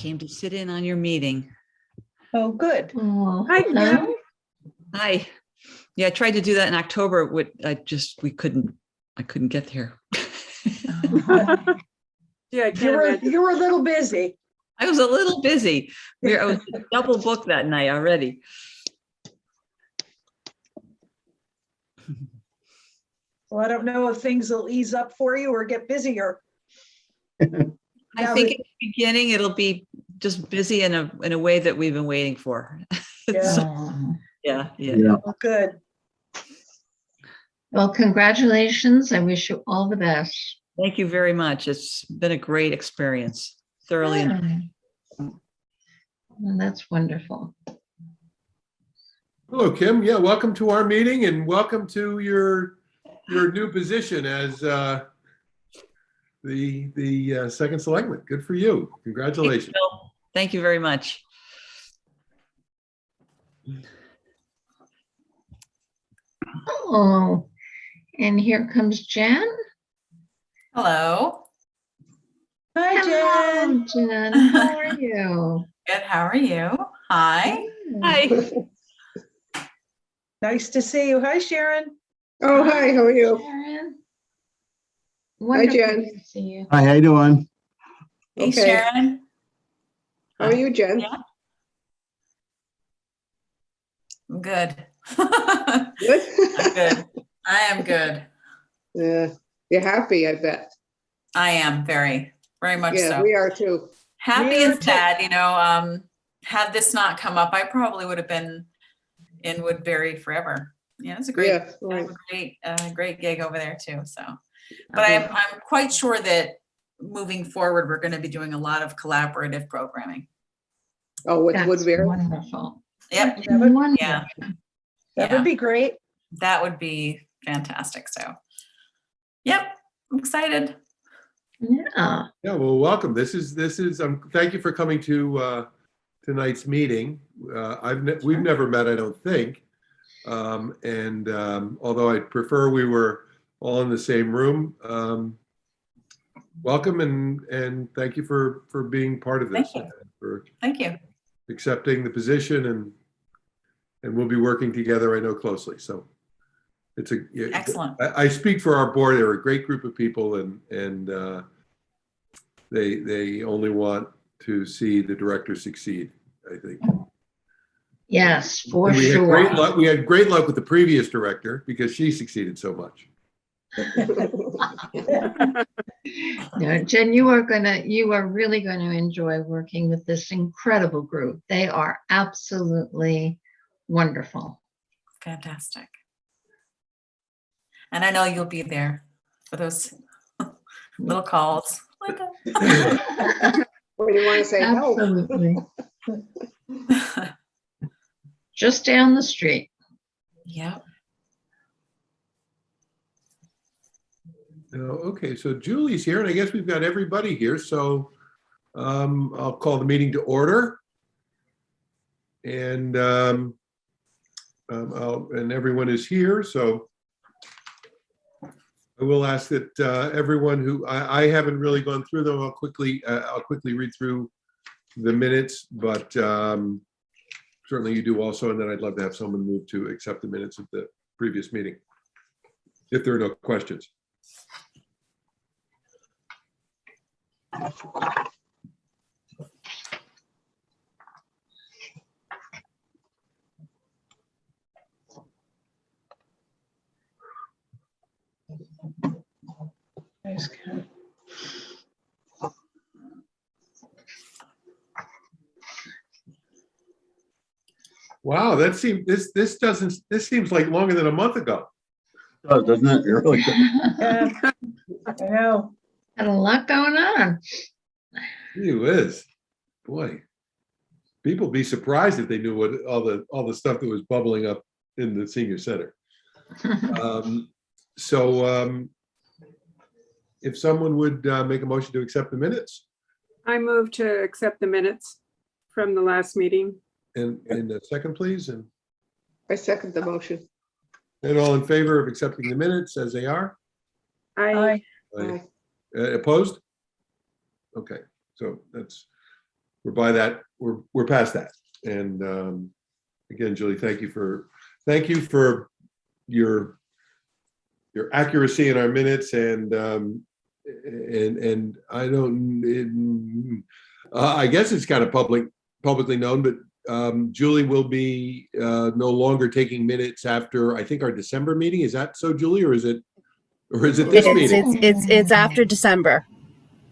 came to sit in on your meeting. Oh, good. Oh, Hi, hello. Kim. Hi. Yeah, I tried to do that in October. I couldn't get there. Yeah, I You can't were, imagine. you were a little busy. I was a little busy. I was double booked that night already. Well, I don't know if things will ease up for you or get busier. I Now think that- in the beginning it'll be just busy in a way that we've been waiting for. Yeah. Oh. Yeah. Well, good. Well, congratulations. I wish you all the best. Thank you very much. It's been a great experience. Thoroughly. Well, that's wonderful. Hello, Kim. Yeah, welcome to our meeting and welcome to your new position as the second selectman. Good for you. Congratulations. Thank you very much. Oh, and here comes Jen. Hello. Hi, Jen. Hello, Jen. How are you? Good. How are you? Hi. Hi. Nice to see you. Hi, Sharon. Oh, hi, how are you? Sharon. Wonderful Jen. to see you. Hi, how you doing? Hey, Okay. Sharon. How are you, Jen? Yeah. I'm good. Good? I'm good. I am good. Yeah, you're happy, I bet. I am very much Yeah, so. we are too. Happy We are and too. sad, had this not come up, I probably would have been in Woodbury forever. Yeah, it's a great, Yeah, I right. have a great gig over there too. So, but I'm quite sure that moving forward, we're going to be doing a lot of collaborative programming. Oh, with That's Woodbury? wonderful. Yep, That would, Wonderful. yeah, that yeah. would be great. That would be fantastic. So, yep, I'm excited. Yeah. Yeah, well, welcome. This is thank you for coming to tonight's meeting. We've never met, I don't think. Although I prefer we were all in the same room, welcome and thank you for being part of this. Thank you. For Thank you. accepting the position and we'll be working together, I know, closely. So it's Excellent. I speak for our board. They're a great group of people and they only want to see the director succeed, I think. Yes, for And we had sure. great luck. We had great luck with the previous director because she succeeded so much. No, Jen, you are really going to enjoy working with this incredible group. They are absolutely wonderful. Fantastic. And I know you'll be there for those little calls. When you want to say help. Absolutely. Just down the street. Yep. Okay, so Julie's here, and I guess we've got everybody here. So I'll call the meeting to order, and and everyone is here. So I will ask that everyone who I haven't really gone through them. I'll quickly read through the minutes, but certainly you do also. And then I'd love to have someone move to accept the minutes of the previous meeting, if there are no questions. Nice, Ken. Wow, this seems like longer than a month ago. Doesn't it? It really does. Yeah, I know. Got a lot going on. Gee whiz. Boy, people be surprised if they knew what all the stuff that was bubbling up in the senior center. If someone would make a motion to accept the minutes, I move to accept the minutes from the last meeting. and a second, please, and I second the motion. all in favor of accepting the minutes as they are? I Hi. Aye. Opposed? Okay, so that's we're by that, we're past that. And again, Julie, thank you for your accuracy in our minutes, and I don't, I guess it's kind of publicly known, but Julie will be no longer taking minutes after, I think, our December meeting. Is that so, Julie, or is it this meeting? It's after December.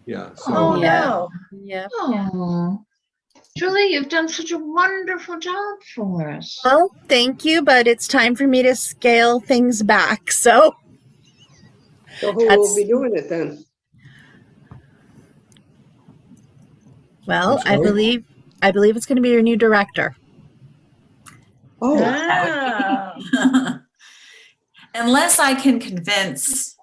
Yeah. Oh, So Yeah. no. Yep. Oh, Julie, you've done such a wonderful job for us. Well, thank you, but it's time for me to scale things back. So So who will be doing it then? well, I'm sorry? I believe it's going to be your new director. Oh, Ah, Unless I can convince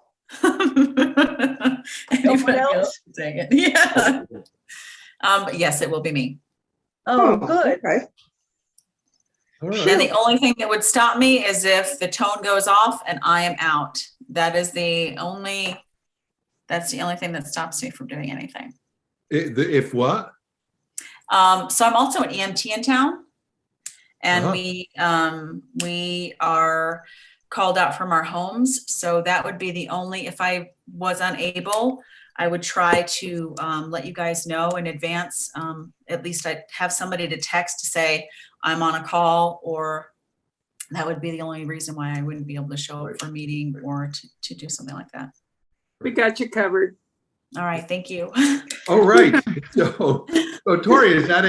anybody else else? to take it. Yeah. But yes, it will be me. oh, good. Okay. all right. And the only thing that would stop me is if the tone goes off and I am out. That's the only thing that stops me from doing anything. If what? So I'm also an EMT in town, and Uh-huh. we are called out from our homes. So that would be the only, if I was unable, I would try to let you guys know in advance. At least I'd have somebody to text to say I'm on a call, or that would be the only reason why I wouldn't be able to show up for a meeting or to do something like that. We got you covered. All right, thank you. Oh, right. So Tori, is that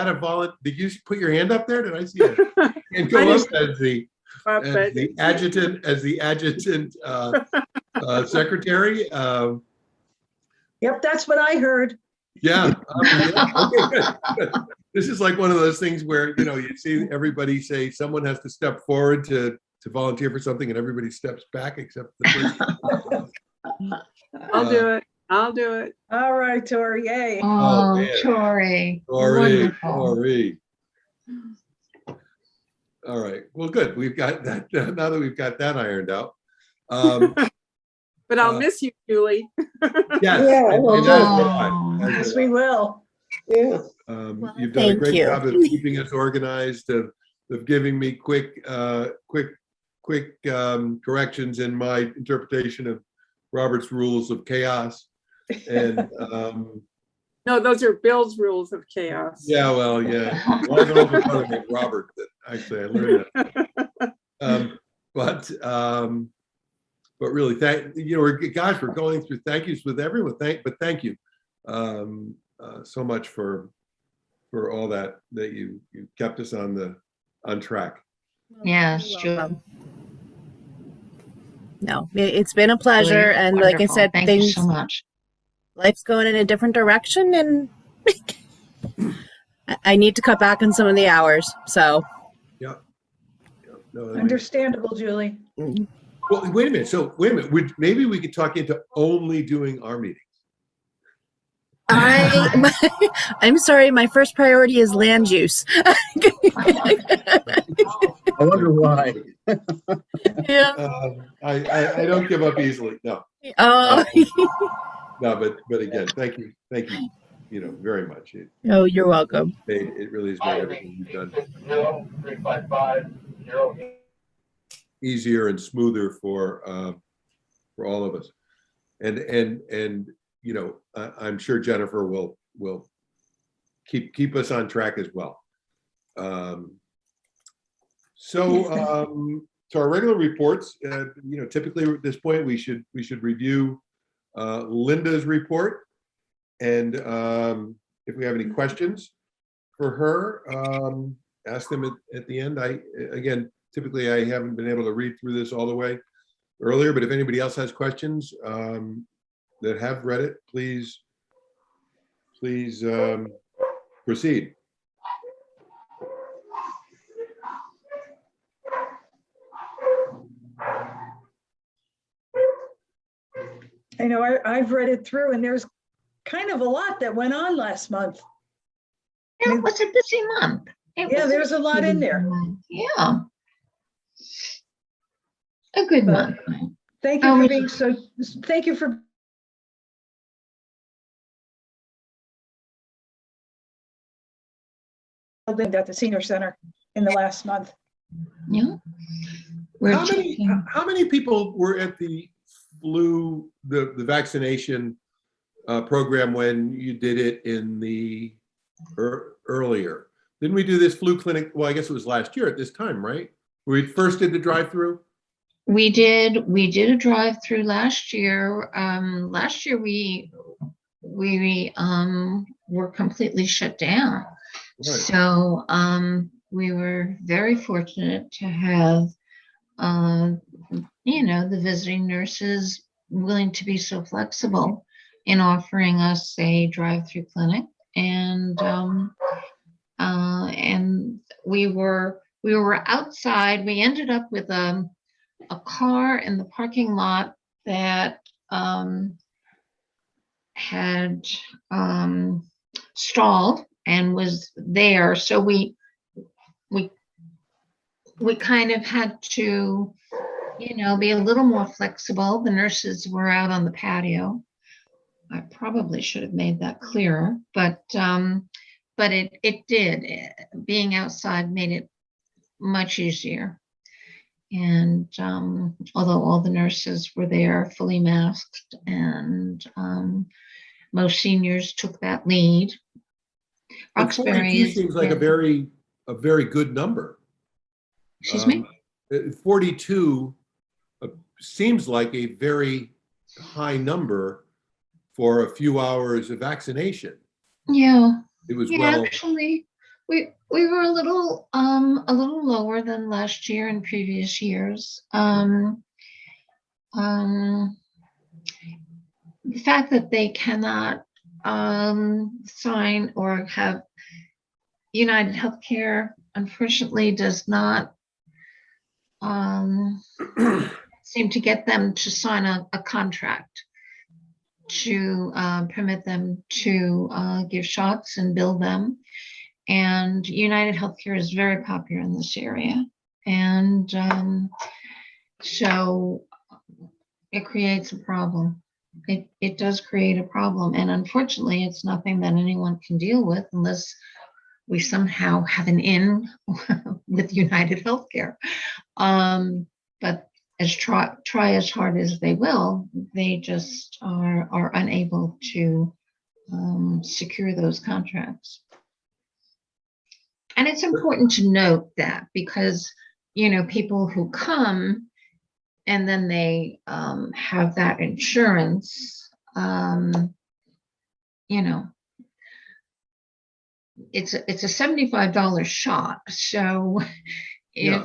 a volunteer? Did you put your hand up there? Did I see it? And go I up just- as the adjutant secretary. Yep, that's what I heard. Yeah. Okay, good. This is like one of those things where, you see everybody say someone has to step forward to volunteer for something, and everybody steps back except the person. I'll do it. I'll do it. All right, Tori, yay. Oh, man. Tori. Tori. Wonderful. All right. Well, good. We've got that. Now that we've got that ironed out. But I'll miss you, Julie. Yes. Yeah, and well, Yes, we will. Yeah. Well, You've done a thank great you. job of keeping us organized, of giving me quick corrections in my interpretation of Robert's rules of chaos. And No, those are Bill's rules of chaos. yeah, well, yeah. Well, I don't know if Robert, that actually I learned that. But really, we're going through thank yous with everyone. Thank you so much for all that you kept us on track. Yes, You're Julie. welcome. No, it's been a pleasure, and like I Wonderful. said, Thank you so much. life's going in a different direction, and I need to cut back on some of the hours. So Yeah. No, that makes- Understandable, Julie. Well, wait a minute. So wait a minute. Maybe we could talk into only doing our meetings. I'm sorry, my first priority is land use. I wonder why. Yeah. I don't give up easily. No, Oh, but again, thank you, very much. oh, you're welcome. It really has made everything you've done easier and smoother for all of us. And I'm sure Jennifer will keep us on track as well. To our regular reports, typically at this point we should review Linda's report, and if we have any questions for her, ask them at the end. Typically I haven't been able to read through this all the way earlier, but if anybody else has questions that have read it, please proceed. I know I've read it through, and there's kind of a lot that went on last month. It was a busy month. Yeah, there's a lot in there. Yeah. A good month. Thank you for being so, thank you for building at the senior center in the last month. Yeah. We're How many, checking. how many people were at the flu, the vaccination program when you did it in the earlier? Didn't we do this flu clinic? Well, I guess it was last year at this time, right? We first did the drive-through? We did a drive-through last year. Last year we were completely shut down. Right. So we were very fortunate to have the visiting nurses willing to be so flexible in offering us a drive-through clinic, and we were outside. We ended up with a car in the parking lot that had stalled and was there. So we kind of had to, be a little more flexible. The nurses were out on the patio. I probably should have made that clearer, but it did. Being outside made it much easier. And although all the nurses were there fully masked, and most seniors took that lead. But Roxbury 42 seems like a very good number. Excuse me? 42 seems like a very high number for a few hours of vaccination. Yeah. It was Actually, we were a little lower than last year and previous years. The fact that they cannot sign or have United Healthcare, unfortunately, does not seem to get them to sign a contract to permit them to give shots and bill them. And United Healthcare is very popular in this area. And so it creates a problem. It does create a problem. And unfortunately, it's nothing that anyone can deal with unless we somehow have an in with United Healthcare. But try as hard as they will, they just are unable to secure those contracts. And it's important to note that, because people who come and then they have that insurance, it's a $75 shot. So if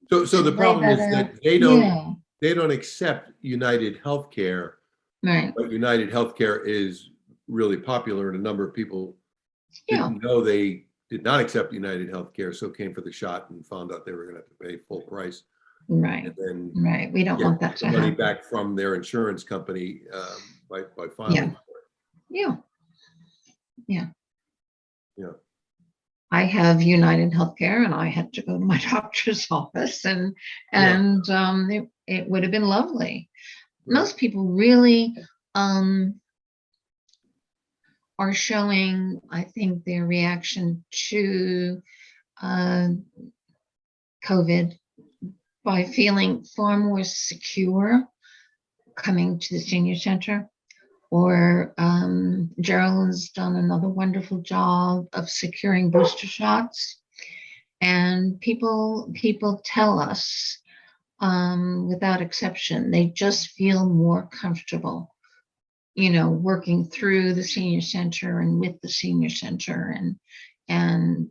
So the problem is that they don't accept United Healthcare, right. but United Healthcare is really popular, and a number of people didn't know they did not accept United Healthcare, so came for the shot and found out they were going to have to pay full price. Right. And then Right. We don't want that to money happen. back from their insurance company by filing for it. Yeah. Yeah. I have United Healthcare, and I had to go to my doctor's office, and it would have been lovely. Right. Most people really are showing, I think, their reaction to COVID by feeling far more secure coming to the senior center. Or Geraldine's done another wonderful job of securing booster shots. And people tell us, without exception, they just feel more comfortable, working through the senior center and with the senior center, and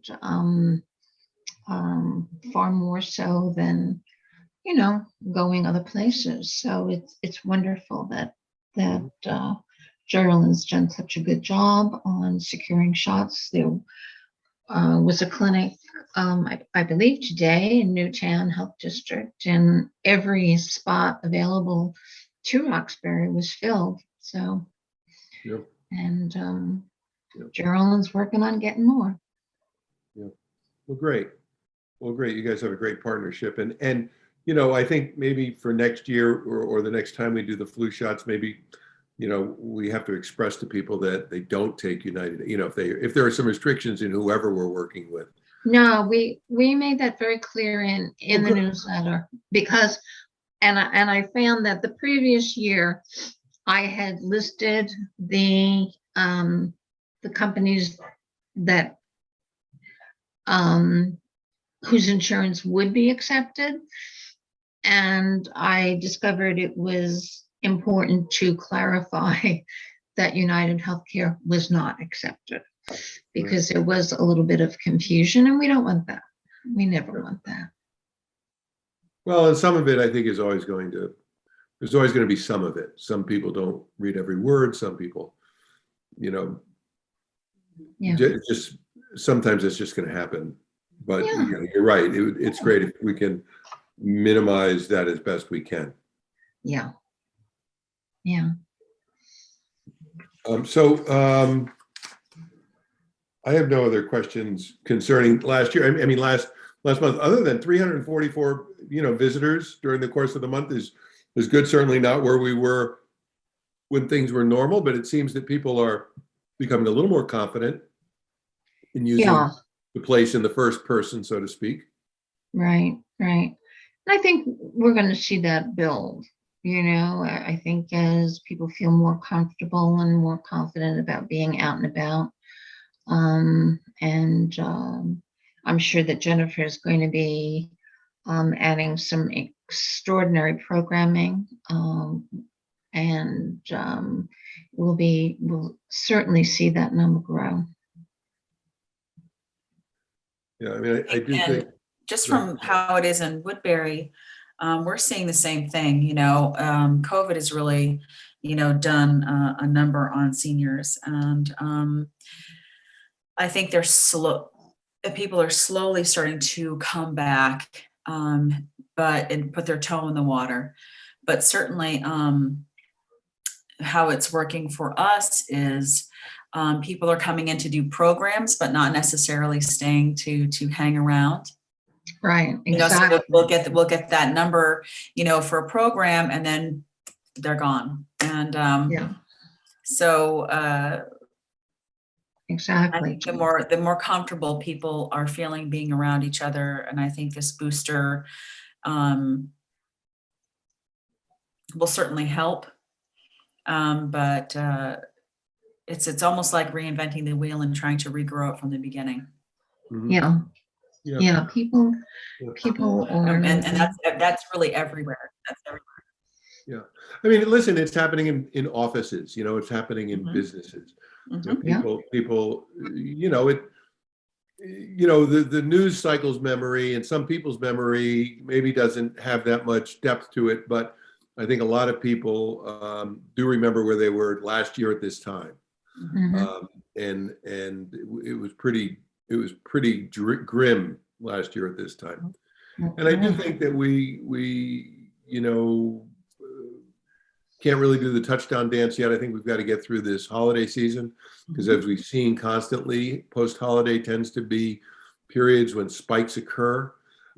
far more so than, going other places. So it's wonderful that Geraldine's done such a good job on securing shots. There was a clinic, I believe today, in Newtown Health District, and every spot available to Roxbury was filled. So, and Geraldine's working on getting more. Yeah. Well, great. You guys have a great partnership, and I think maybe for next year or the next time we do the flu shots, maybe we have to express to people that they don't take United, if there are some restrictions in whoever we're working with. No, we made that very clear in the good. newsletter because, and I found that the previous year I had listed the companies that whose insurance would be accepted, and I discovered it was important to clarify that United Healthcare was not accepted, because there was a little bit of confusion, and we don't want that. We never want that. Well, and some of it, I think, there's always going to be some of it. Some people don't read every word. Some people, Yeah. just sometimes it's just going to happen. But Yeah. You're right. It's great if we can minimize that as best we can. Yeah. Yeah. I have no other questions concerning last year. I mean, last month, other than 344, visitors during the course of the month is good. Certainly not where we were when things were normal, but it seems that people are becoming a little more confident in using the place in the first person, so to speak. Right. And I think we're going to see that build. I think as people feel more comfortable and more confident about being out and about. I'm sure that Jennifer is going to be adding some extraordinary programming, and we'll certainly see that number grow. Yeah, I mean, I do think just from how it is in Woodbury, we're seeing the same thing. COVID has really, done a number on seniors, and I think people are slowly starting to come back, and put their toe in the water. But certainly, how it's working for us is people are coming in to do programs, but not necessarily staying to hang around. Right. Exactly. So we'll get that number, for a program, and then they're gone. And so exactly. I think the more comfortable people are feeling being around each other, and I think this booster will certainly help. But it's almost like reinventing the wheel and trying to regrow it from the beginning. Mhm. Yeah. People are, and that's really everywhere. That's everywhere. Yeah, I mean, listen, it's happening in offices. It's happening in Mhm. businesses. Mhm. People, the news cycle's memory and some people's memory maybe doesn't have that much depth to it, but I think a lot of people do remember where they were last year at this time. Mhm. And it was pretty grim last year at this time. And I do think that we can't really do the touchdown dance yet. I think we've got to get through this holiday season, because as we've seen constantly, post-holiday tends to be periods when spikes occur.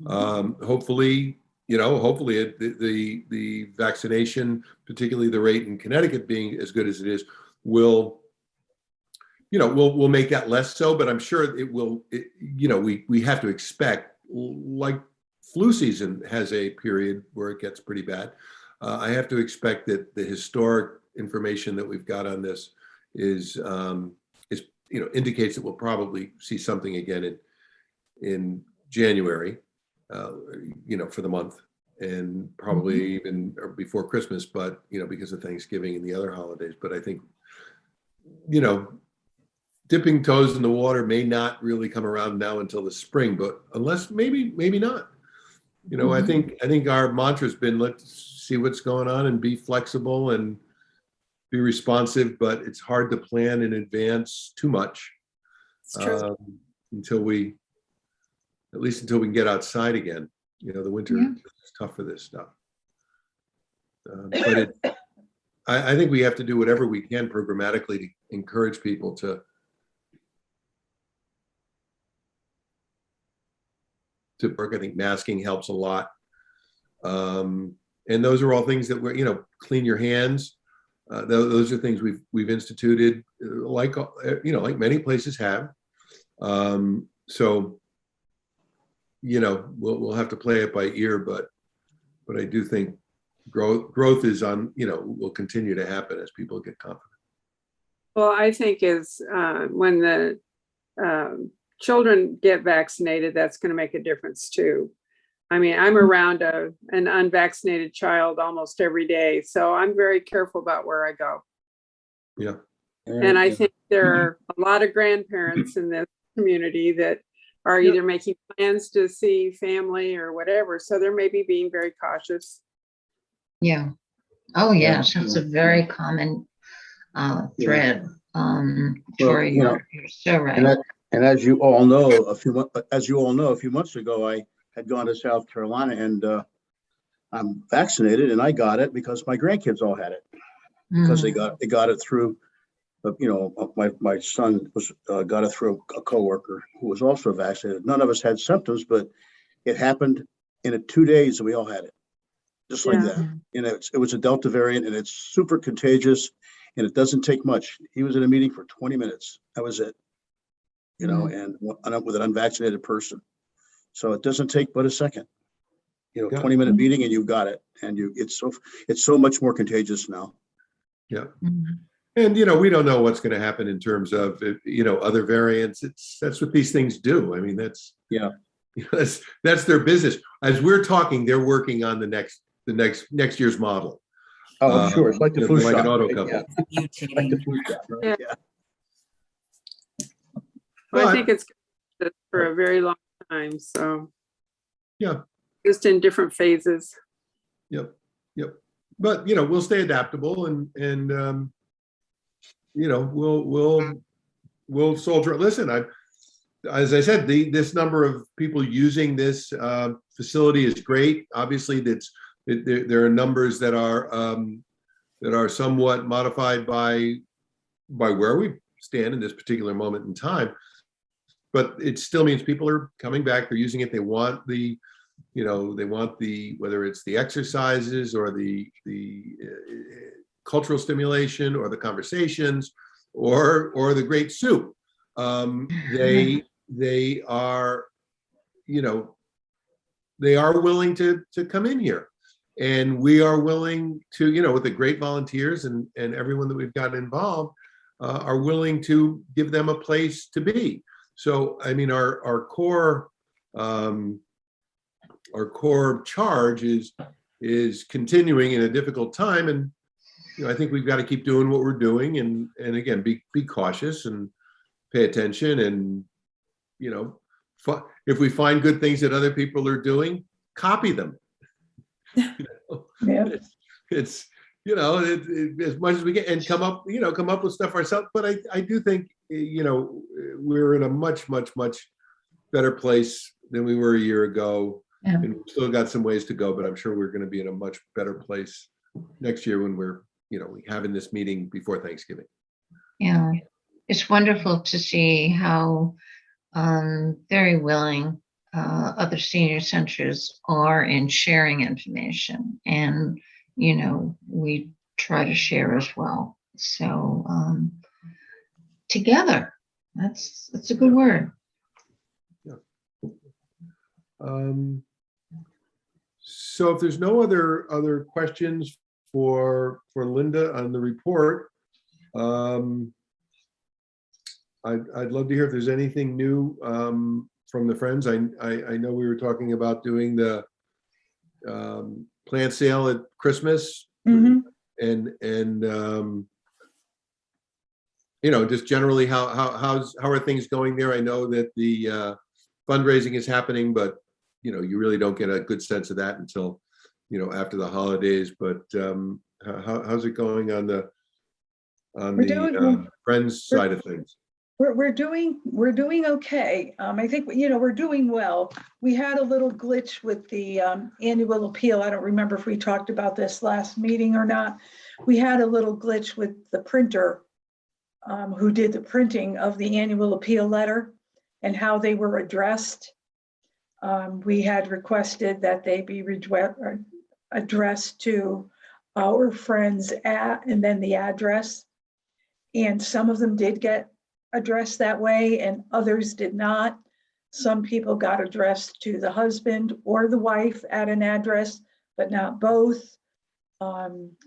Hopefully the vaccination, particularly the rate in Connecticut being as good as it is, will make that less so. But I'm sure it will. We have to expect, like flu season has a period where it gets pretty bad. I have to expect that the historic information that we've got on this is indicates that we'll probably see something again in January, for the month, and probably even before Christmas, but because of Thanksgiving and the other holidays. But I think dipping toes in the water may not really come around now until the spring, but unless maybe not. I think our mantra's been, let's see what's going on and be flexible and be responsive, but it's hard to plan in advance too much until we can get outside again. The winter is tough for this stuff. But I think we have to do whatever we can programmatically to encourage people to work. I think masking helps a lot. And those are all things that clean your hands. those are things we've instituted, like like many places have. So we'll have to play it by ear, but I do think growth is on, will continue to happen as people get confident. Well, I think is when the children get vaccinated, that's going to make a difference too. I mean, I'm around an unvaccinated child almost every day, so I'm very careful about where I go. Yeah. And I think there are a lot of grandparents in this community that are either making plans to see family or whatever, so they're maybe being very cautious. Yeah. Oh, yes, that's a very common thread. Tori, you're so right. And as you all know, a few months ago, I had gone to South Carolina, and I'm vaccinated, and I got it because my grandkids all had it, because they got it through. My son got it through a coworker who was also vaccinated. None of us had symptoms, but it happened in 2 days, and we all had it, just like that. And it was a Delta variant, and it's super contagious, and it doesn't take much. He was in a meeting for 20 minutes. That was it. And with an unvaccinated person. So it doesn't take but a second. 20-minute meeting and you've got it. And it's so much more contagious now. Yeah. And we don't know what's going to happen in terms of other variants. That's what these things do. I mean, that's their business. As we're talking, they're working on the next year's model. Oh, sure. It's like the flu shot. An auto couple. Like the flu shot, right? Yeah. Well, I think it's for a very long time. So yeah, just in different phases. Yep. But we'll stay adaptable and we'll soldier. Listen, as I said, this number of people using this facility is great. Obviously, there are numbers that are somewhat modified by where we stand in this particular moment in time. But it still means people are coming back. They're using it. They want the whether it's the exercises or the cultural stimulation or the conversations or the great soup. They are willing to come in here, and we are willing to with the great volunteers and everyone that we've got involved are willing to give them a place to be. So, I mean, our core charge is continuing in a difficult time, and I think we've got to keep doing what we're doing, and again, be cautious and pay attention, and if we find good things that other people are doing, copy them. It's as much as we can, and come up with stuff ourselves. But I do think we're in a much better place than we were a year ago, and we've still got some ways to go. But I'm sure we're going to be in a much better place next year when we're having this meeting before Thanksgiving. Yeah, it's wonderful to see how very willing other senior centers are in sharing information, and we try to share as well. So together, that's a good word. Yeah. So if there's no other questions for Linda on the report, I'd love to hear if there's anything new from the friends. I know we were talking about doing the plant sale at Christmas, and just generally how are things going there? I know that the fundraising is happening, but you really don't get a good sense of that until after the holidays. But how's it going on the friends side of things? We're doing okay. I think we're doing well. We had a little glitch with the annual appeal. I don't remember if we talked about this last meeting or not. We had a little glitch with the printer who did the printing of the annual appeal letter and how they were addressed. We had requested that they be addressed to our friends at, and then the address. And some of them did get addressed that way and others did not. Some people got addressed to the husband or the wife at an address, but not both.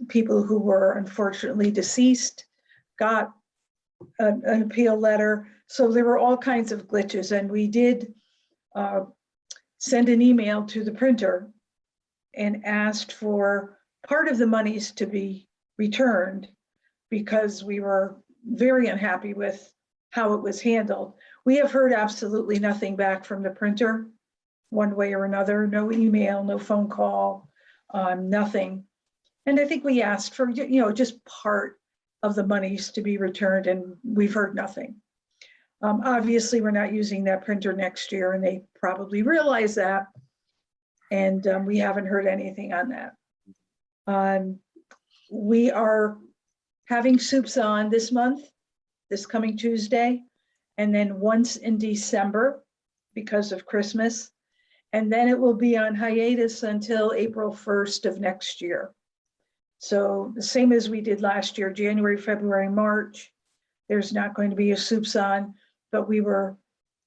People who were unfortunately deceased got an appeal letter. So there were all kinds of glitches, and we did send an email to the printer and asked for part of the monies to be returned because we were very unhappy with how it was handled. We have heard absolutely nothing back from the printer, one way or another, no email, no phone call, nothing. And I think we asked for, just part of the monies to be returned, and we've heard nothing. Obviously, we're not using that printer next year, and they probably realize that. And we haven't heard anything on that. We are having soups on this month, this coming Tuesday, and then once in December because of Christmas. And then it will be on hiatus until April 1st of next year. So the same as we did last year, January, February, March, there's not going to be a soups on, but we were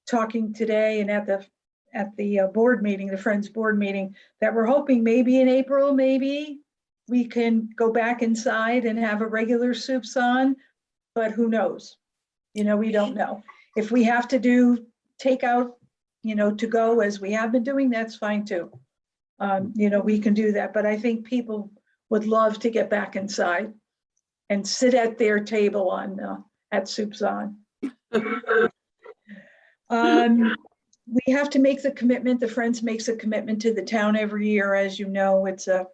talking today and at the board meeting, the Friends board meeting, that we're hoping maybe in April, maybe we can go back inside and have a regular soups on, but who knows? We don't know. If we have to do takeout, to go as we have been doing, that's fine too. We can do that, but I think people would love to get back inside and sit at their table at Soups On. We have to make the commitment. The Friends makes a commitment to the town every year. As you know, it's a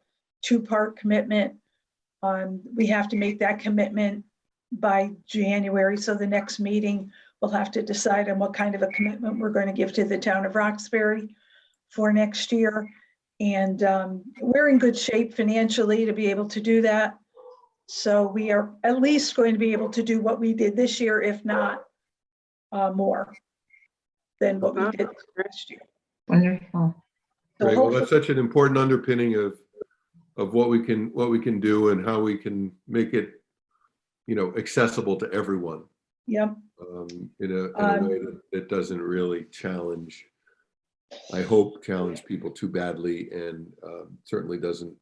2-part commitment. We have to make that commitment by January. So the next meeting, we'll have to decide on what kind of a commitment we're going to give to the town of Roxbury for next year. And we're in good shape financially to be able to do that. So we are at least going to be able to do what we did this year, if not more than what we did last year. Wonderful. So Right. Well, that's such an important underpinning of what we can do and how we can make it, accessible to everyone. Yep. In a way that doesn't really challenge people too badly, and certainly doesn't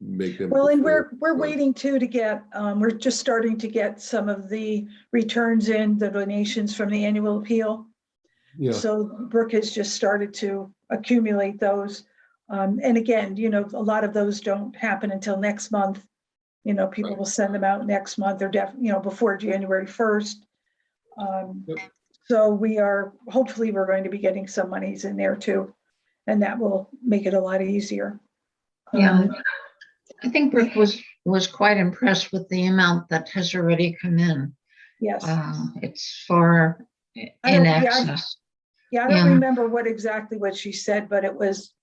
make them. Well, and we're waiting too to get, we're just starting to get some of the returns in, the donations from the annual appeal. Yeah. So Brooke has just started to accumulate those. And again, a lot of those don't happen until next month. People will send them out next month or before January 1st. So hopefully we're going to be getting some monies in there too. And that will make it a lot easier. Yeah. I think Brooke was quite impressed with the amount that has already come in. Yes. It's far in excess. I don't remember what she said, but it was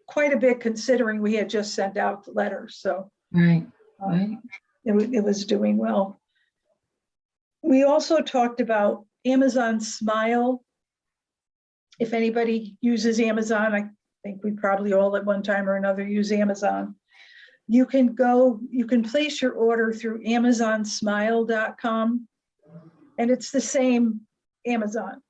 quite a bit considering we had just sent out the letters. So right. It was doing well. We also talked about Amazon Smile. If anybody uses Amazon, I think we probably all at one time or another use Amazon. You can place your order through amazonsmile.com, and it's the same Amazon.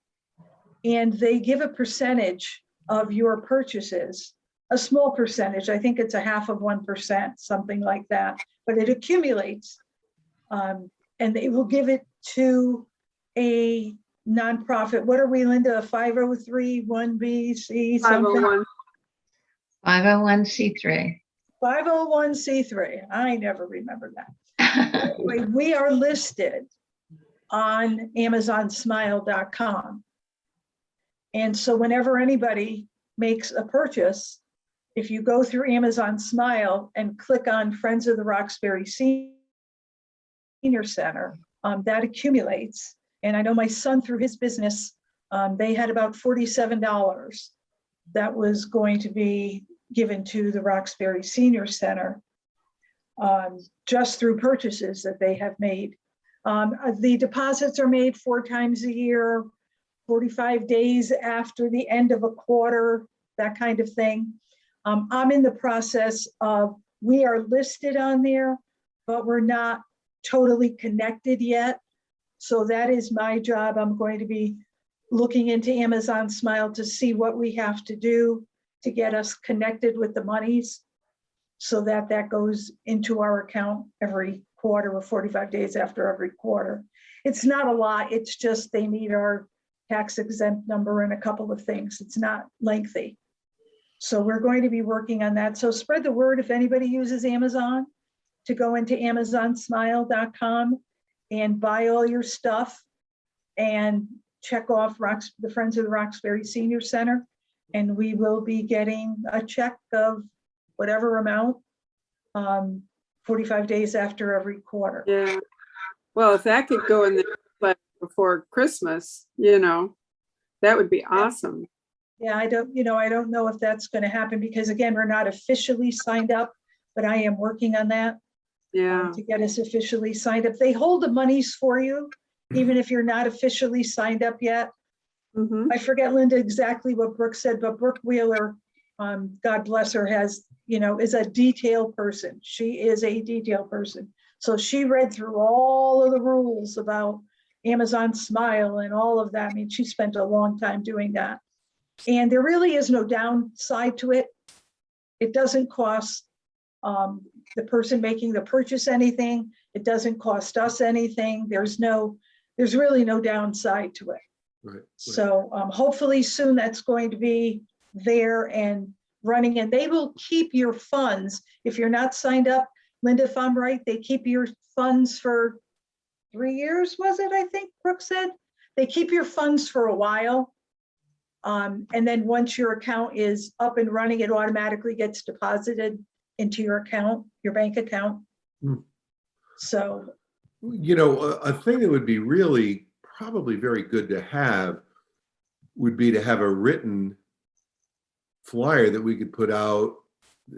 And they give a percentage of your purchases, a small percentage. I think it's 0.5%, something like that, but it accumulates. And they will give it to a nonprofit. What are we, Linda? 503(1)(b)(c) something? 501c3. 501c3. I never remember that. Anyway, we are listed on amazonsmile.com. And so whenever anybody makes a purchase, if you go through Amazon Smile and click on Friends of the Roxbury Senior Center, that accumulates. And I know my son, through his business, they had about $47 that was going to be given to the Roxbury Senior Center just through purchases that they have made. The deposits are made 4 times a year, 45 days after the end of a quarter, that kind of thing. I'm in the process of We are listed on there, but we're not totally connected yet. So that is my job. I'm going to be looking into Amazon Smile to see what we have to do to get us connected with the monies so that that goes into our account every quarter or 45 days after every quarter. It's not a lot. It's just they need our tax exempt number and a couple of things. It's not lengthy. So we're going to be working on that. So spread the word if anybody uses Amazon to go into amazonsmile.com and buy all your stuff and check off the Friends of the Roxbury Senior Center. And we will be getting a check of whatever amount 45 days after every quarter. Yeah. Well, if that could go in the newsletter before Christmas, that would be awesome. Yeah, I don't know if that's going to happen because again, we're not officially signed up, but I am working on that. Yeah. To get us officially signed up. They hold the monies for you, even if you're not officially signed up yet. Mhm. I forget, Linda, exactly what Brooke said, but Brooke Wheeler, God bless her, is a detail person. She is a detail person. So she read through all of the rules about Amazon Smile and all of that. I mean, she spent a long time doing that. And there really is no downside to it. It doesn't cost the person making the purchase anything. It doesn't cost us anything. There's really no downside to it. Right. So hopefully soon that's going to be there and running, and they will keep your funds. If you're not signed up, Linda, if I'm right, they keep your funds for 3 years, was it? I think Brooke said. They keep your funds for a while. And then once your account is up and running, it automatically gets deposited into your account, your bank account. So, A thing that would be really probably very good to have would be to have a written flyer that we could put out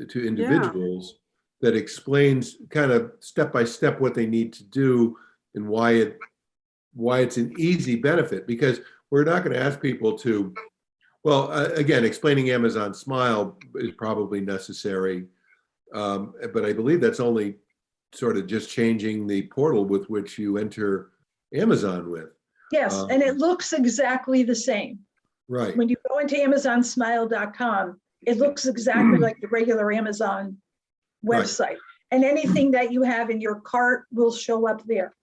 to individuals that explains kind of step by step what they need to do and why it's an easy benefit, because we're not going to ask people to, again, explaining Amazon Smile is probably necessary. But I believe that's only sort of just changing the portal with which you enter Amazon with. yes, and it looks exactly the same. Right. When you go into amazonsmile.com, it looks exactly like the regular Amazon website. Right. And anything that you have in your cart will show up there.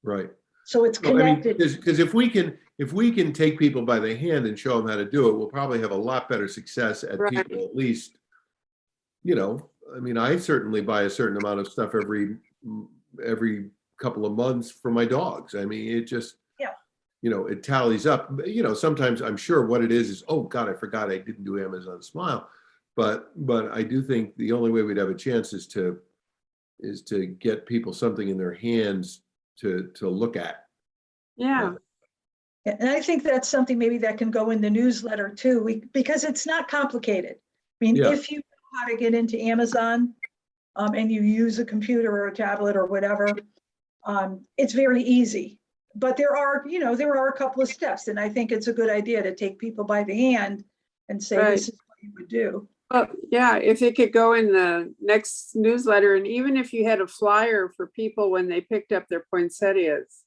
Right. So it's connected. Because if we can take people by the hand and show them how to do it, we'll probably have a lot better success at people, at least, I certainly buy a certain amount of stuff every couple of months for my dogs. It just, it tallies up. Sometimes I'm sure what it is, oh God, I forgot I didn't do Amazon Smile. But I do think the only way we'd have a chance is to get people something in their hands to look at. Yeah. And I think that's something maybe that can go in the newsletter too, because it's not complicated. If you know how to get into Amazon and you use a computer or a tablet or whatever, it's very easy. But there are a couple of steps, and I think it's a good idea to take people by the hand and say, this is what you would do. Well, yeah, if it could go in the next newsletter, and even if you had a flyer for people when they picked up their poinsettias,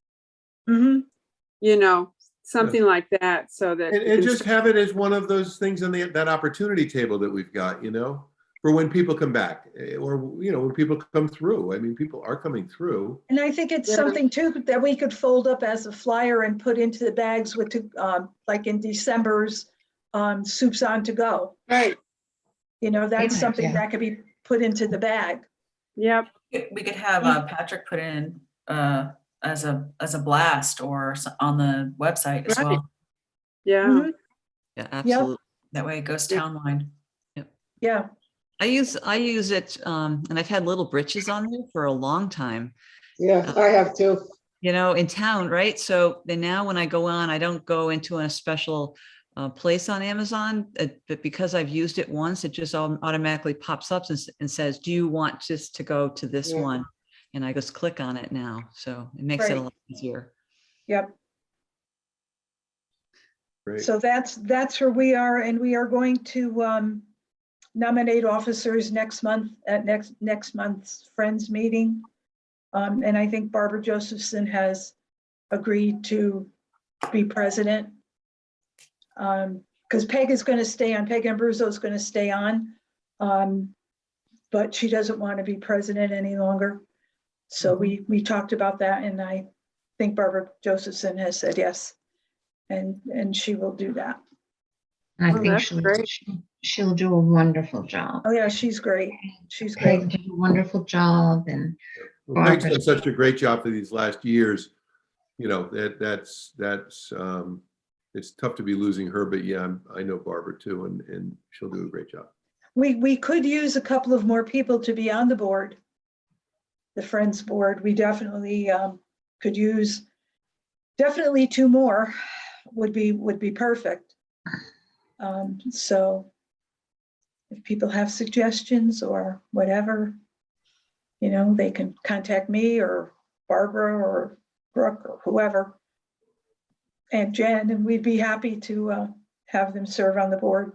something like that, so that and just have it as one of those things on that opportunity table that we've got, for when people come back, or when people come through. People are coming through. And I think it's something too that we could fold up as a flyer and put into the bags with, like in December's soups on to go. Right. That's something that could be put into the bag. Yep. We could have Patrick put in as a blast or on the website as well. Yeah. Yeah, absolutely. That way it goes townwide. Yeah. I use it, and I've had little britches on there for a long time. Yeah, I have too. In town, right? So then now when I go on, I don't go into a special place on Amazon, but because I've used it once, it just automatically pops up and says, do you want just to go to this one? And I just click on it now. So it makes it a lot easier. Yep. Great. So that's where we are. And we are going to nominate officers next month at next month's Friends meeting. And I think Barbara Josephson has agreed to be president. Because Peg is going to stay on, Peg Ambruzzo is going to stay on. But she doesn't want to be president any longer. So we talked about that, and I think Barbara Josephson has said yes. And she will do that. And I Oh, think that's great. she'll do a wonderful job. Oh yeah, she's great. She's great. Peg did a wonderful job, and Well, Peg's Barbara. done such a great job for these last years. You know, that's it's tough to be losing her, but yeah, I know Barbara too, and she'll do a great job. We could use a couple of more people to be on the board. The Friends board, we definitely could use, definitely 2 more would be perfect. So if people have suggestions or whatever, you know, they can contact me or Barbara or Brooke or whoever. And Jen, and we'd be happy to have them serve on the board.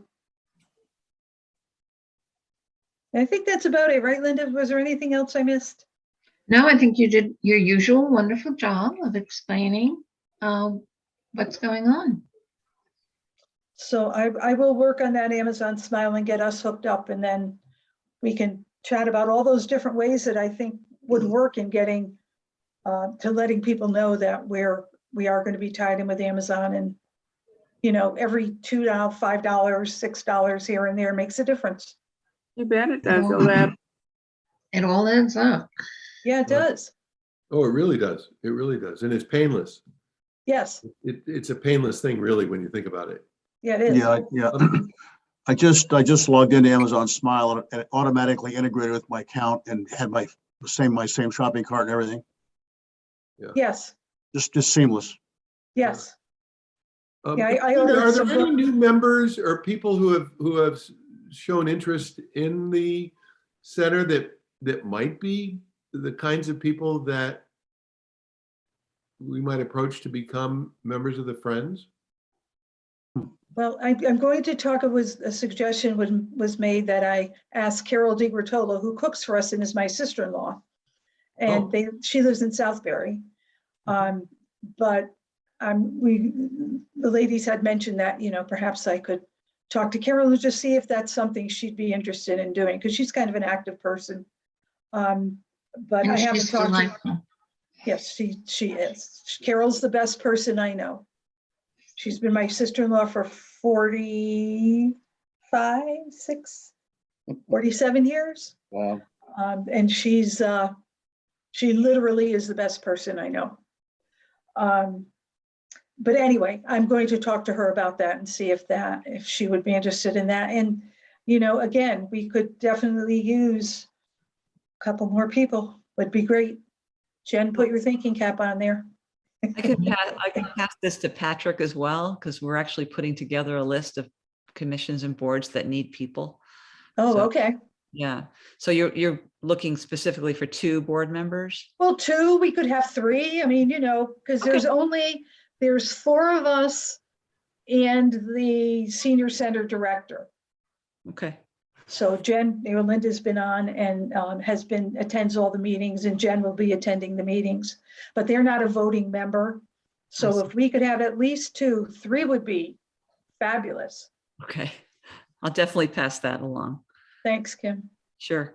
And I think that's about it, right, Linda? Was there anything else I missed? No, I think you did your usual wonderful job of explaining what's going on. So I will work on that Amazon Smile and get us hooked up, and then we can chat about all those different ways that I think would work in getting to letting people know that we are going to be tied in with Amazon, and you know, every $2, $5, $6 here and there makes a difference. You bet it does, Elab. It all adds up. Yeah, it does. Oh, it really does. It really does, and it's painless. Yes, It's a painless thing, really, when you think about it. yeah, it is. Yeah. I just logged into Amazon Smile and it automatically integrated with my account and had my same shopping cart and everything. Yes, Just seamless. yes. Yeah, I Are ordered there some any new members or people who have shown interest in the center that might be the kinds of people that we might approach to become members of the Friends? Well, I'm going to talk, it was a suggestion was made that I ask Carol DiGrotolo, who cooks for us and is my sister-in-law. And she lives in Southbury. But the ladies had mentioned that, you know, perhaps I could talk to Carol and just see if that's something she'd be interested in doing, because she's kind of an active person. But And I haven't she's talked to, delightful. yes, she is. Carol's the best person I know. She's been my sister-in-law for 47 years. Wow. And she literally is the best person I know. But anyway, I'm going to talk to her about that and see if she would be interested in that. And, you know, again, we could definitely use a couple more people, would be great. Jen, put your thinking cap on there. I can pass this to Patrick as well, because we're actually putting together a list of commissions and boards that need people. Oh, So, okay. yeah. So you're looking specifically for 2 board members? Well, 2, we could have 3. I mean, you know, because there's 4 of us and the senior center director. Okay. So Jen, you know, Linda's been on and attends all the meetings, and Jen will be attending the meetings, but they're not a voting member. So if we could have at least 2, 3 would be fabulous. Okay. I'll definitely pass that along. Thanks, Kim. Sure.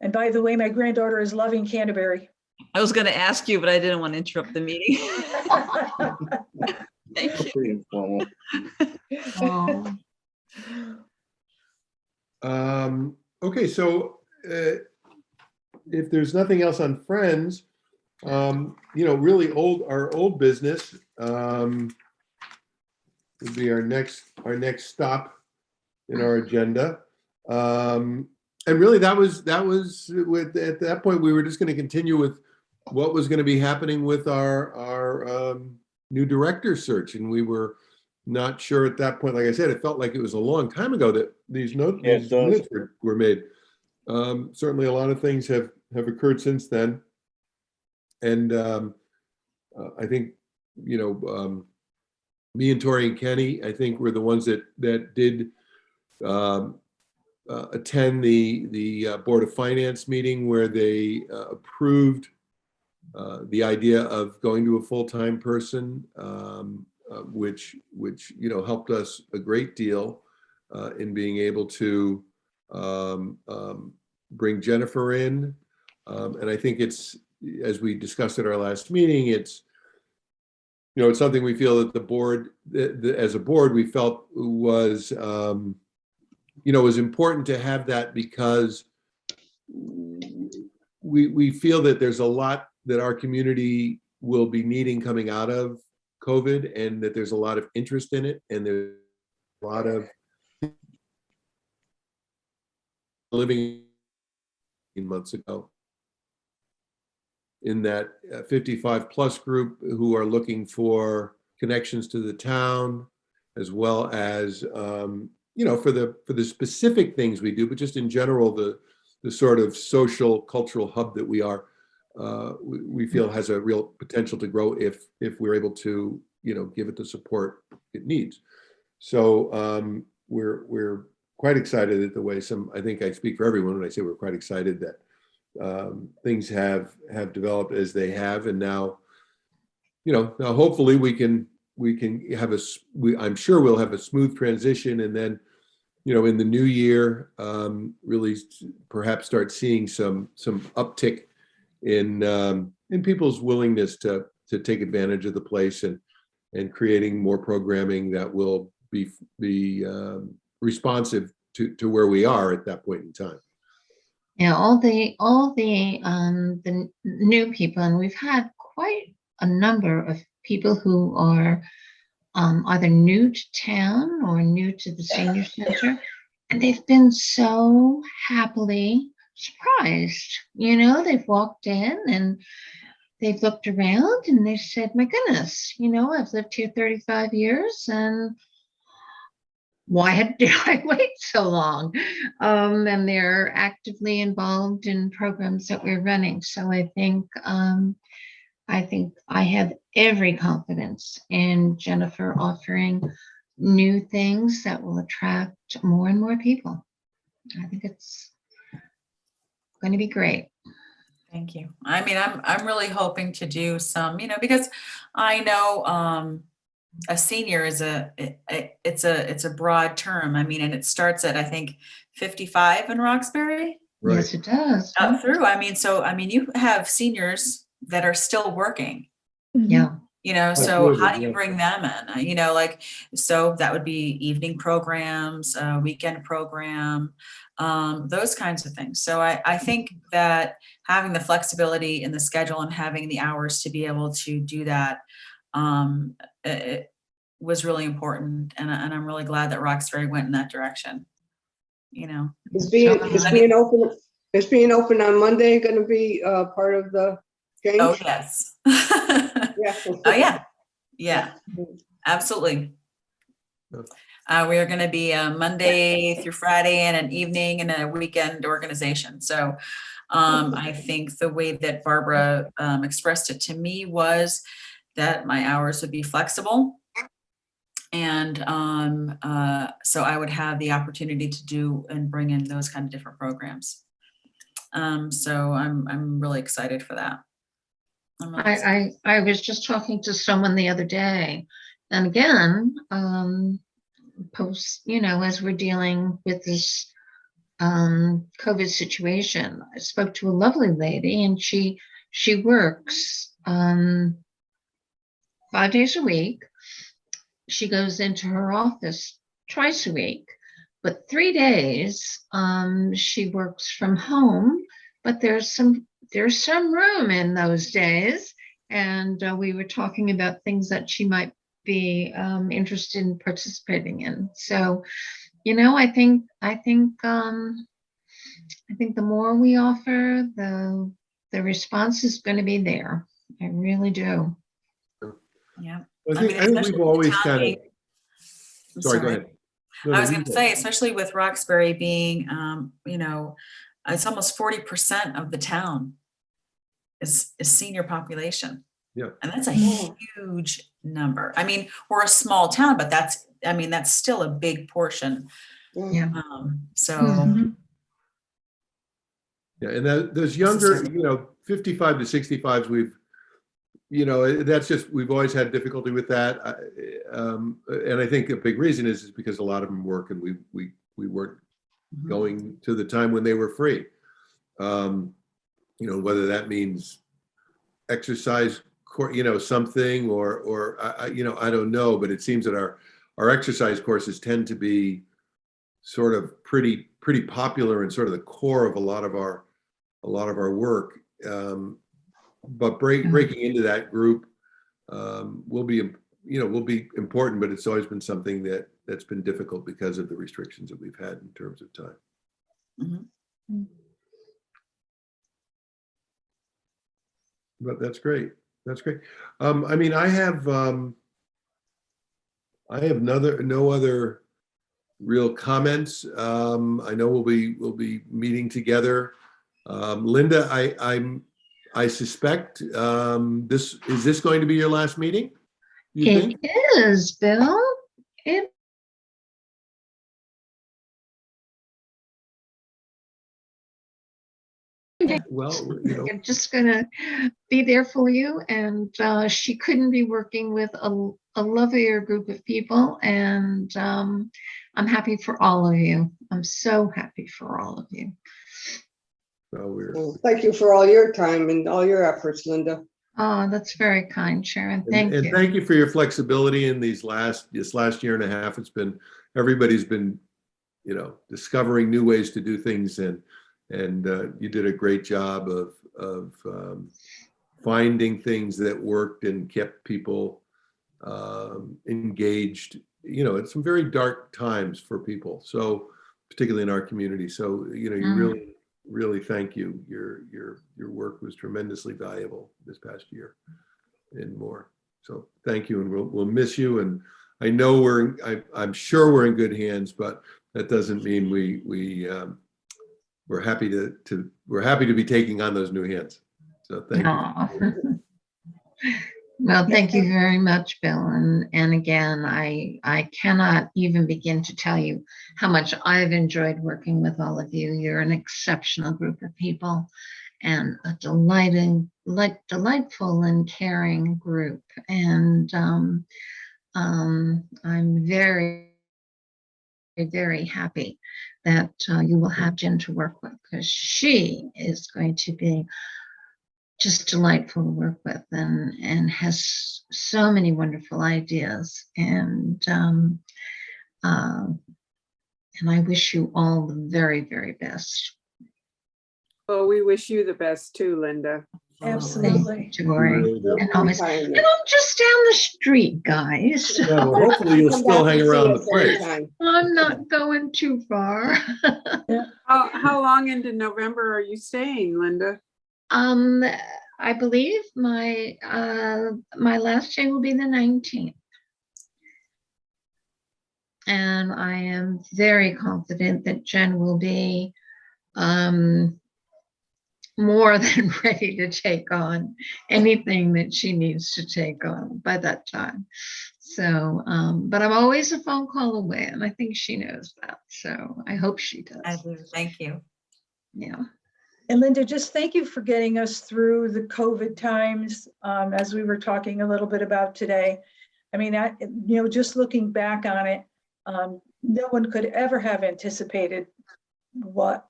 And by the way, my granddaughter is loving Canterbury. I was going to ask you, but I didn't want to interrupt the meeting. Thank you. Pretty informal. Oh, Okay, so if there's nothing else on Friends, you know, really our old business would be our next stop in our agenda. And really that was with, at that point, we were just going to continue with what was going to be happening with our new director search. And we were not sure at that point. Like I said, it felt like it was a long time ago that these minutes were made. Certainly a lot of things have occurred since then. And I think, you know, me and Tori and Kenny, I think, were the ones that did attend the Board of Finance meeting where they approved the idea of going to a full-time person, which helped us a great deal in being able to bring Jennifer in. And I think it's, as we discussed at our last meeting, it's something we feel that the board, as a board, we felt was, was important to have that, because we feel that there's a lot that our community will be needing coming out of COVID, and that there's a lot of interest in it, and there's a lot of living months ago in that 55 plus group who are looking for connections to the town, as well as for the specific things we do, but just in general, the sort of social cultural hub that we are, we feel has a real potential to grow if we're able to give it the support it needs. So we're quite excited at the way I think I speak for everyone when I say we're quite excited that things have developed as they have, and now hopefully we can have I'm sure we'll have a smooth transition, and then in the new year really perhaps start seeing some uptick in people's willingness to take advantage of the place, and creating more programming that will be responsive to where we are at that point in time. Yeah, all the new people, and we've had quite a number of people who are either new to town or new to the senior center, and they've been so happily surprised. They've walked in and they've looked around and they said, "My goodness, I've lived here 35 years, and why did I wait so long?" And they're actively involved in programs that we're running. So I think I have every confidence in Jennifer offering new things that will attract more and more people. I think it's going to be great. Thank you. I mean, I'm really hoping to do some, because I know a senior is it's a broad term. I mean, and it starts at, I think, 55 in Roxbury. Right. Yes, it does. Up through. You have seniors that are still working. Yeah. So how do you bring them in? So that would be evening programs, weekend program, those kinds of things. So I think that having the flexibility in the schedule and having the hours to be able to do that, it was really important. And I'm really glad that Roxbury went in that direction. Is being open on Monday going to be part of the change? Oh, yes. Yeah. Oh, yeah, absolutely. We are going to be a Monday through Friday and an evening and a weekend organization. So I think the way that Barbara expressed it to me was that my hours would be flexible. And so I would have the opportunity to do and bring in those kind of different programs. So I'm really excited for that. I was just talking to someone the other day, and again, post, as we're dealing with this COVID situation, I spoke to a lovely lady, and she works 5 days a week. She goes into her office twice a week, but 3 days she works from home, but there's some room in those days. And we were talking about things that she might be interested in participating in. So, I think the more we offer, the response is going to be there. I really do. Yeah. I think we've always kind of, sorry, go ahead. I was going to say, especially with Roxbury being, it's almost 40% of the town is senior population. Yeah. And that's a huge number. I mean, we're a small town, but that's still a big portion. Yeah. So Mhm. Yeah, and those younger, 55 to 65s, that's just, we've always had difficulty with that. And I think a big reason is because a lot of them work and we weren't going to the time when they were free. Whether that means exercise, something or I don't know, but it seems that our exercise courses tend to be sort of pretty popular and sort of the core of a lot of our work. But breaking into that group will be important, but it's always been something that's been difficult because of the restrictions that we've had in terms of time. But that's great. That's great. I mean, I have no other real comments. I know we'll be meeting together. Linda, I suspect is this going to be your last meeting? You think? It is, Bill. It Well, I'm just gonna be there for you, and she couldn't be working with a lovelier group of people, and I'm happy for all of you. I'm so happy for all of you. well, Thank you for all your time and all your efforts, Linda. Oh, that's very kind, Sharon. Thank you. Thank you for your flexibility in this last year and a half. Everybody's been, discovering new ways to do things, and you did a great job of finding things that worked and kept people engaged. It's some very dark times for people, so particularly in our community. So you really thank you. Your work was tremendously valuable this past year and more. So thank you, and we'll miss you. And I know I'm sure we're in good hands, but that doesn't mean we're happy to be taking on those new hands. So thank you. Well, thank you very much, Bill. And again, I cannot even begin to tell you how much I've enjoyed working with all of you. You're an exceptional group of people and a delightful and caring group. And I'm very, very happy that you will have Jen to work with, because she is going to be just delightful to work with, and has so many wonderful ideas, and I wish you all the very, very best. Well, we wish you the best too, Linda. Absolutely. Tori. Really do. And I'm just down the street, guys. Yeah, well, hopefully you'll still hang around the place. I'm not going too far. How long into November are you staying, Linda? I believe my last day will be the 19th. And I am very confident that Jen will be more than ready to take on anything that she needs to take on by that time. So, but I'm always a phone call away, and I think she knows that. So I hope she does. I do. Thank you. Yeah. And Linda, just thank you for getting us through the COVID times, as we were talking a little bit about today. I mean, just looking back on it, no one could ever have anticipated what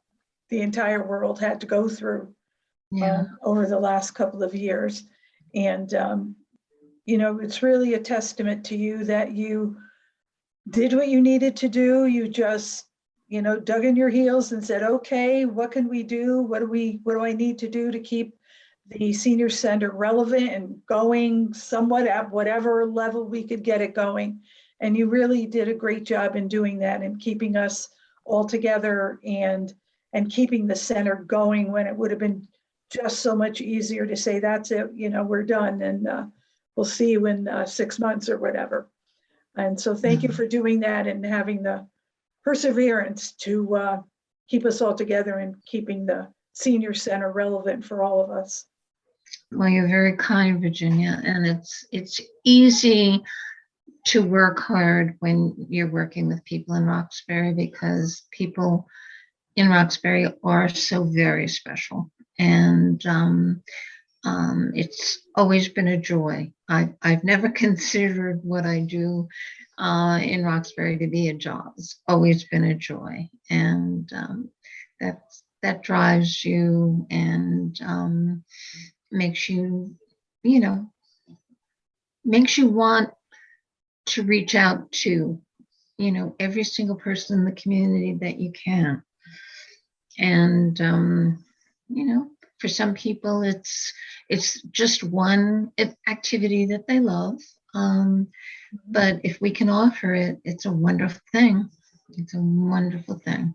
the entire world had to go through over the last couple of years. And, it's really a testament to you that you did what you needed to do. You just dug in your heels and said, okay, what can we do? What do I need to do to keep the senior center relevant and going somewhat at whatever level we could get it going? And you really did a great job in doing that and keeping us all together and keeping the center going when it would have been just so much easier to say, that's it, we're done, and we'll see you in 6 months or whatever. And so thank you for doing that and having the perseverance to keep us all together and keeping the senior center relevant for all of us. Well, you're very kind, Virginia, and it's easy to work hard when you're working with people in Roxbury, because people in Roxbury are so very special. And it's always been a joy. I've never considered what I do in Roxbury to be a job. It's always been a joy, and that drives you and makes you, you know, makes you want to reach out to, you know, every single person in the community that you can. And you know, for some people it's just one activity that they love, but if we can offer it, it's a wonderful thing. It's a wonderful thing.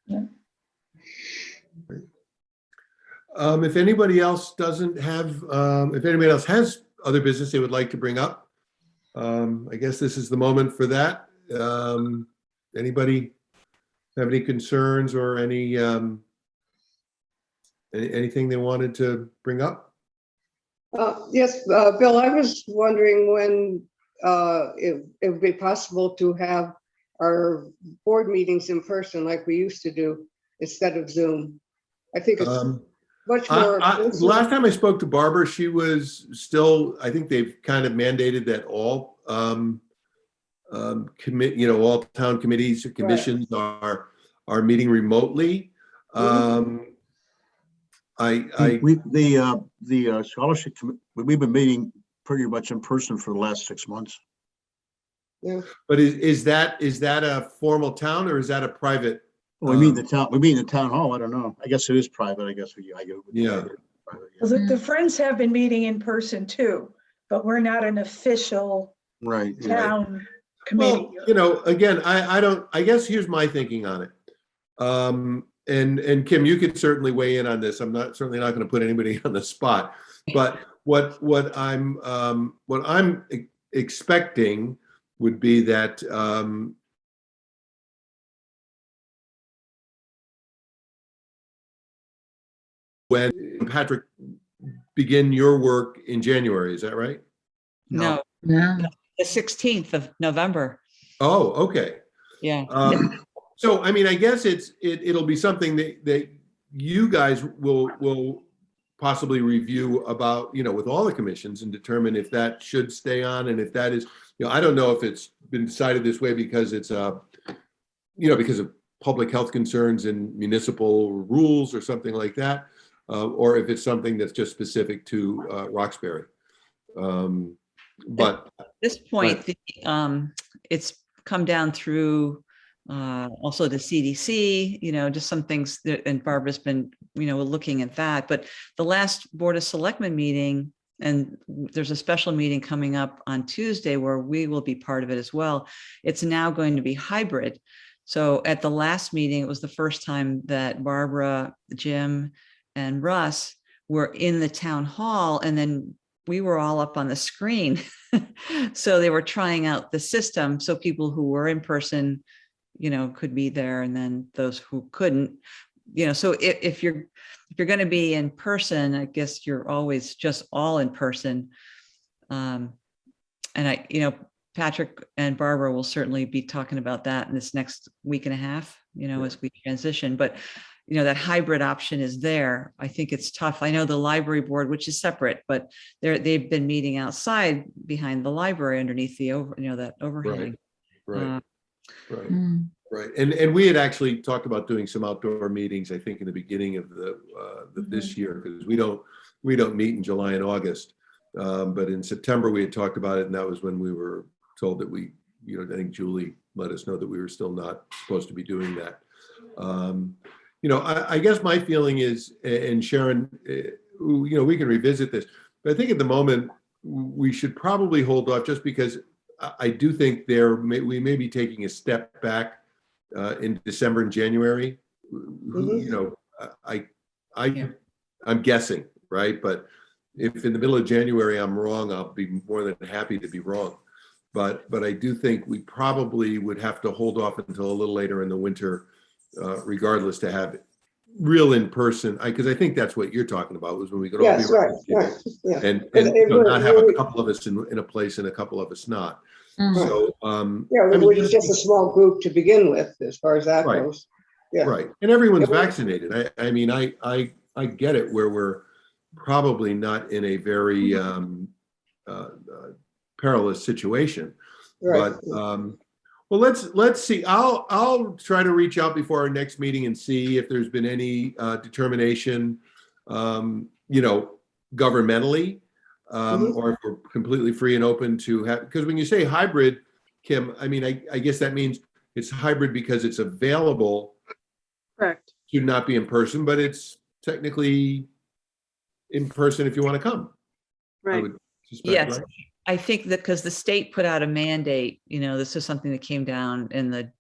Yeah. If anybody else doesn't have, if anybody else has other business they would like to bring up, I guess this is the moment for that. Anybody have any concerns or anything they wanted to bring up? Yes, Bill, I was wondering when it would be possible to have our board meetings in person like we used to do instead of Zoom. I think it's much more. Last time I spoke to Barbara, she was still, I think they've kind of mandated that all all town committees or commissions are meeting remotely. The scholarship committee, we've been meeting pretty much in person for the last 6 months. Yeah. But is that a formal town or is that a private? Well, we meet in the town hall. I don't know. I guess it is private. I guess I go. Yeah. Private, yeah. Well, the Friends have been meeting in person too, but we're not an official Right. town committee. Well, again, I guess here's my thinking on it. And Kim, you could certainly weigh in on this. I'm certainly not going to put anybody on the spot, but what I'm expecting would be that when Patrick begin your work in January, is that right? No, Yeah. the 16th of November. Oh, okay. Yeah. So, I mean, I guess it'll be something that you guys will possibly review about, with all the commissions and determine if that should stay on, and if that is, I don't know if it's been decided this way because it's because of public health concerns and municipal rules or something like that, or if it's something that's just specific to Roxbury. But at this point, it's come down through also the CDC, just some things that, and Barbara's been, looking at that. But the last Board of Selectmen meeting, and there's a special meeting coming up on Tuesday where we will be part of it as well. It's now going to be hybrid. So at the last meeting, it was the first time that Barbara, Jim, and Russ were in the town hall, and then we were all up on the screen. So they were trying out the system so people who were in person, could be there, and then those who couldn't, so if you're going to be in person, I guess you're always just all in person. And Patrick and Barbara will certainly be talking about that in this next week and a half, as we transition. But that hybrid option is there. I think it's tough. I know the library board, which is separate, but they've been meeting outside behind the library underneath the that overhang. Right. Right. And we had actually talked about doing some outdoor meetings, I think, in the beginning of this year, because we don't meet in July and August. But in September we had talked about it, and that was when we were told that I think Julie let us know that we were still not supposed to be doing that. I guess my feeling is, and Sharon, we can revisit this, but I think at the moment we should probably hold off, just because I do think we may be taking a step back in December and January. I'm guessing, right? But if in the middle of January I'm wrong, I'll be more than happy to be wrong. But I do think we probably would have to hold off until a little later in the winter, regardless, to have real in person, because I think that's what you're talking about, was when we could all be Yes, right, around right, yeah. and It would- not have a it couple of us in a place and a couple of us not. Mm. So, Yeah, I mean, we're just a small group to begin with, as far as that Right. goes. Yeah. right, and everyone's It was- vaccinated. I mean, I get it where we're probably not in a very perilous situation. Right. But well, let's see. I'll try to reach out before our next meeting and see if there's been any determination, governmentally, or if we're completely free and open to have. Because when you say hybrid, Kim, I mean, I guess that means it's hybrid because it's available Correct. to not be in person, but it's technically in person if you want to come. I Right. would suspect, Yes. right? I think that because the state put out a mandate, this is something that came down in the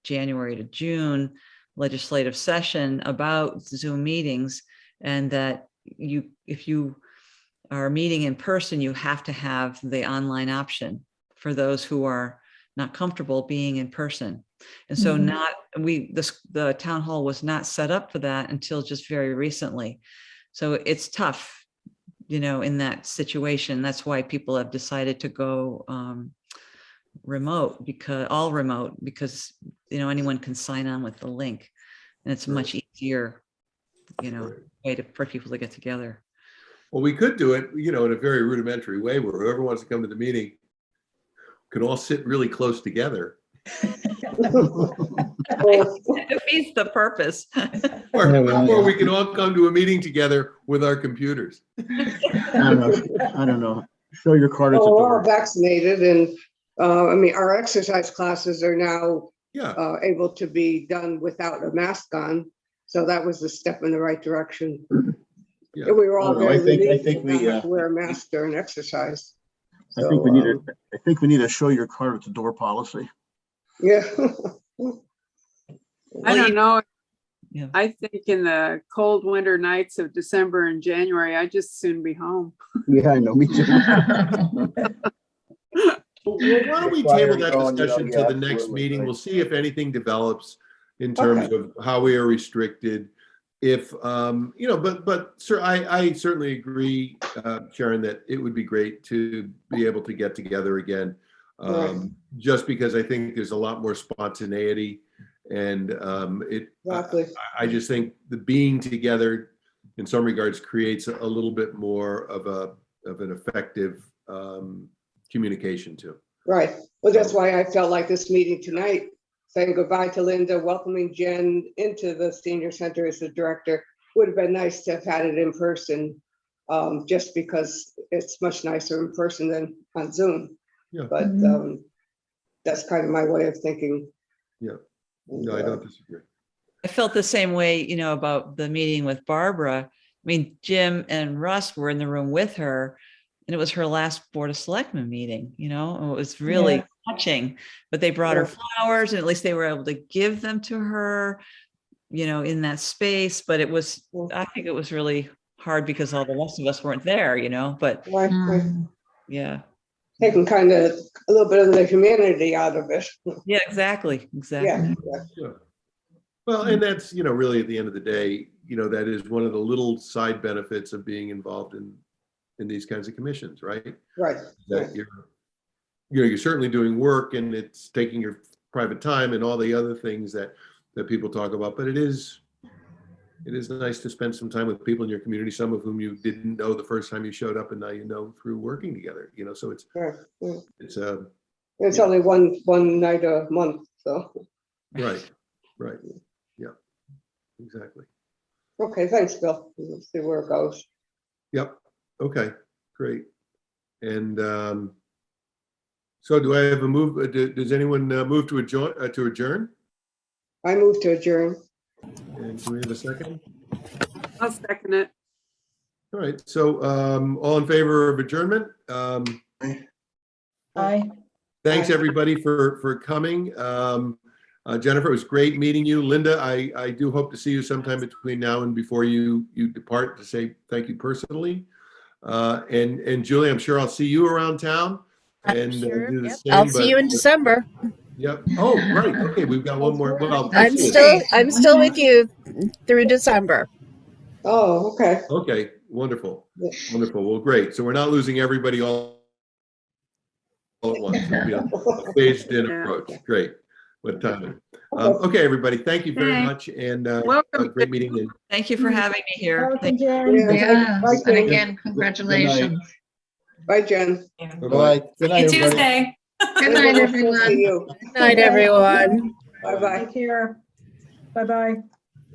January to June legislative session about Zoom meetings, and that if you are meeting in person, you have to have the online option for those who are not comfortable being in person. And so the town hall was not set up for that until just very recently. So it's tough, in that situation. That's why people have decided to go remote, because anyone can sign on with the link, and it's a much easier, way for people to get together. Well, we could do it, in a very rudimentary way where whoever wants to come to the meeting can all sit really close together. It defeats the purpose. Or we can all come to a meeting together with our computers. I don't know. Show your card at the Well, we're all door. vaccinated, and I mean, our exercise classes are now Yeah, able to be done without a mask on. So that was a step in the right direction. Yeah. And we were all I don't know, very I relieved think to not we, have to wear a mask during exercise. I think we need a show your card at the door policy. Yeah. I don't know. Yeah. I think in the cold winter nights of December and January, I'd just soon be home. Yeah, I know, me too. well, why don't we Fire table that going, discussion yeah, to the next absolutely, meeting? right. We'll see if anything develops in terms of how we are restricted. If, but sir, I certainly agree, Sharon, that it would be great to be able to get together again. Just because I think there's a lot more spontaneity, and Exactly. I just think the being together in some regards creates a little bit more of an effective communication too. Right. Well, that's why I felt like this meeting tonight, saying goodbye to Linda, welcoming Jen into the senior center as the director, would have been nice to have had it in person, just because it's much nicer in person than on Zoom. Yeah. But that's kind of my way of thinking. Yeah. No, I don't disagree. I felt the same way, about the meeting with Barbara. I mean, Jim and Russ were in the room with her, and it was her last Board of Selectmen meeting, it was really touching, but they brought her flowers, and at least they were able to give them to her, in that space. But I think it was really hard because all the rest of us weren't there, but yeah. Taking kind of a little bit of the humanity out of it. Yeah, exactly. Yeah. Yeah. Well, and that's, really at the end of the day, that is one of the little side benefits of being involved in these kinds of commissions, right? Right. That you're certainly doing work, and it's taking your private time and all the other things that people talk about, but it is nice to spend some time with people in your community, some of whom you didn't know the first time you showed up, and now through working together, so it's It's only one night a month, so. right, yeah, exactly. Okay, thanks, Bill. We'll see where it goes. Yep. Okay, great. And so do I have a move? Does anyone move to adjourn? I move to adjourn. And do we have a second? I'll second it. All right. So all in favor of adjournment? Aye. Thanks everybody for coming. Jennifer, it was great meeting you. Linda, I do hope to see you sometime between now and before you depart, to say thank you personally. And Julie, I'm sure I'll see you around town. And Sure, do the yep. same, I'll see you in December. Yep. Oh, right. Okay, we've got one more. Well, I'm let's see. still with you through December. Oh, okay. Okay, wonderful. Yeah. Wonderful. Well, great. So we're not losing everybody all at once. It'll be a phased in Yeah. approach. Great. What timing. Okay. Okay, everybody, thank you very Thanks. much, and a Welcome. great meeting. And Thank you for having me here. Welcome, Thank you. Jen. Yeah. Yes, and Jen. again, congratulations. Bye, Jen. Bye-bye. Good night, See you everybody. Tuesday. Good night, We'll see everyone. you. Good night, everyone. Bye-bye. Take care. Bye-bye.